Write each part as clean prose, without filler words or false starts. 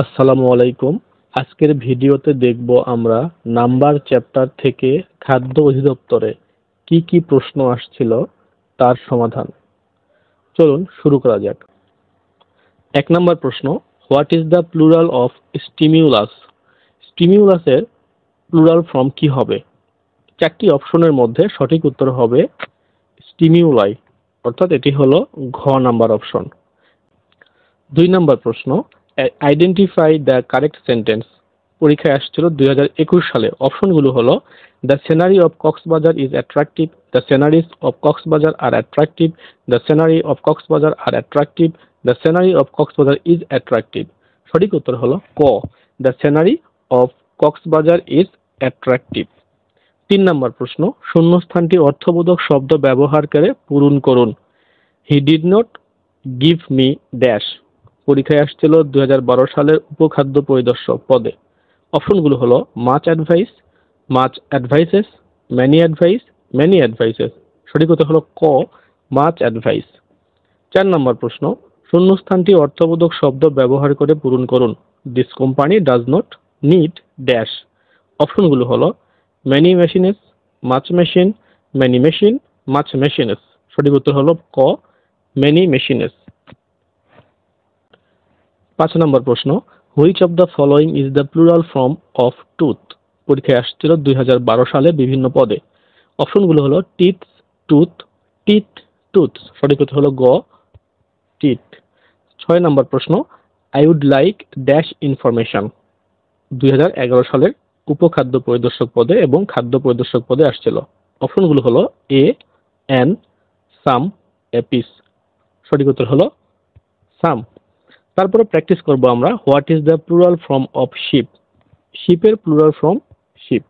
আসসালামু আলাইকুম। আজকের ভিডিওতে দেখব আমরা নাম্বার চ্যাপ্টার থেকে খাদ্য অধিদপ্তরে কি কি প্রশ্ন আসছিল তার সমাধান। চলুন শুরু করা যাক। ১ নম্বর প্রশ্ন, what is the plural of stimulus? স্টিমিউলাসের প্লুরাল ফর্ম কি হবে? ৪টি অপশনের মধ্যে সঠিক উত্তর হবে স্টিমিউলাই, অর্থাৎ এটি হলো ঘ নাম্বার অপশন। ২ নম্বর প্রশ্ন, আইডেন্টিফাই দ্য কারেক্ট সেন্টেন্স। পরীক্ষায় আসছিল ২০২১ সালে। অপশনগুলো হলো the scenery of Cox's Bazar is attractive, the sceneries of Cox's Bazar are attractive, the scenery of Cox's Bazar are attractive, the scenery of Cox's Bazar is attractive. সঠিক উত্তর হলো ক, the scenery of Cox's Bazar is attractive. ৩ নম্বর প্রশ্ন, শূন্যস্থানটি অর্থবোধক শব্দ ব্যবহার করে পূরণ করুন। He did not give me dash. পরীক্ষায় আসছিল ২০১২ সালের উপখাদ্য পরিদর্শক পদে। অপশনগুলো হলো much advice, much advices, many advice, many advises. সঠিক উত্তর হলো ক, মাচ অ্যাডভাইস। ৪ নম্বর প্রশ্ন, শূন্যস্থানটি অর্থবোধক শব্দ ব্যবহার করে পূরণ করুন। This company does not need dash. অপশনগুলো হলো many machines, much machine, many machine, much machines. সঠিক উত্তর হলো ক, ম্যানি মেশিনেস। ৫ নম্বর প্রশ্ন, which of the following is the plural form of tooth? পরীক্ষায় আসছিল ২০১২ সালে বিভিন্ন পদে। অপশনগুলো হলো টিথস, টুথ, টিথ, টুথস। সঠিক উত্তর হলো গ, টিথ। ৬ নম্বর প্রশ্ন, I would like dash information. ২০১১ সালের উপখাদ্য পরিদর্শক পদে এবং খাদ্য পরিদর্শক পদে আসছিল। অপশনগুলো হলো এ, অ্যান, সাম, এ পিস। সঠিক উত্তর হলো সাম। তারপরে প্র্যাকটিস করব আমরা what is the plural form of ship. শিপের plural form ship.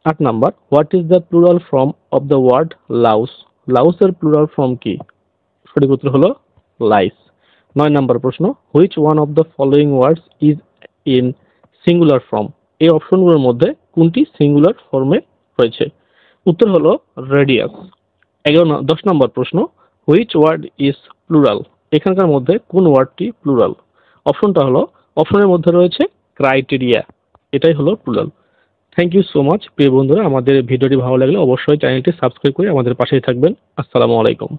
৮ number, what is the plural form of the word louse? লাউসের প্লুরাল ফর্ম কি? সঠিক উত্তর হলো লাইস। ৯ নাম্বার প্রশ্ন, which one of the following words is in singular form? এই অপশনগুলোর মধ্যে কোনটি সিঙ্গুলার ফর্মে রয়েছে? উত্তর হলো রেডিয়াস। ১০ নম্বর প্রশ্ন, হুইচ ওয়ার্ড ইজ প্লুরাল? এখানকার মধ্যে কোন ওয়ার্ডটি প্লুরাল? অপশনটা হলো, অপশনের মধ্যে রয়েছে ক্রাইটেরিয়া, এটাই হলো plural. Thank you so much প্রিয় বন্ধুরা। আমাদের ভিডিওটি ভালো লাগলে অবশ্যই চ্যানেলটি সাবস্ক্রাইব করে আমাদের পাশেই থাকবেন। আসসালামু আলাইকুম।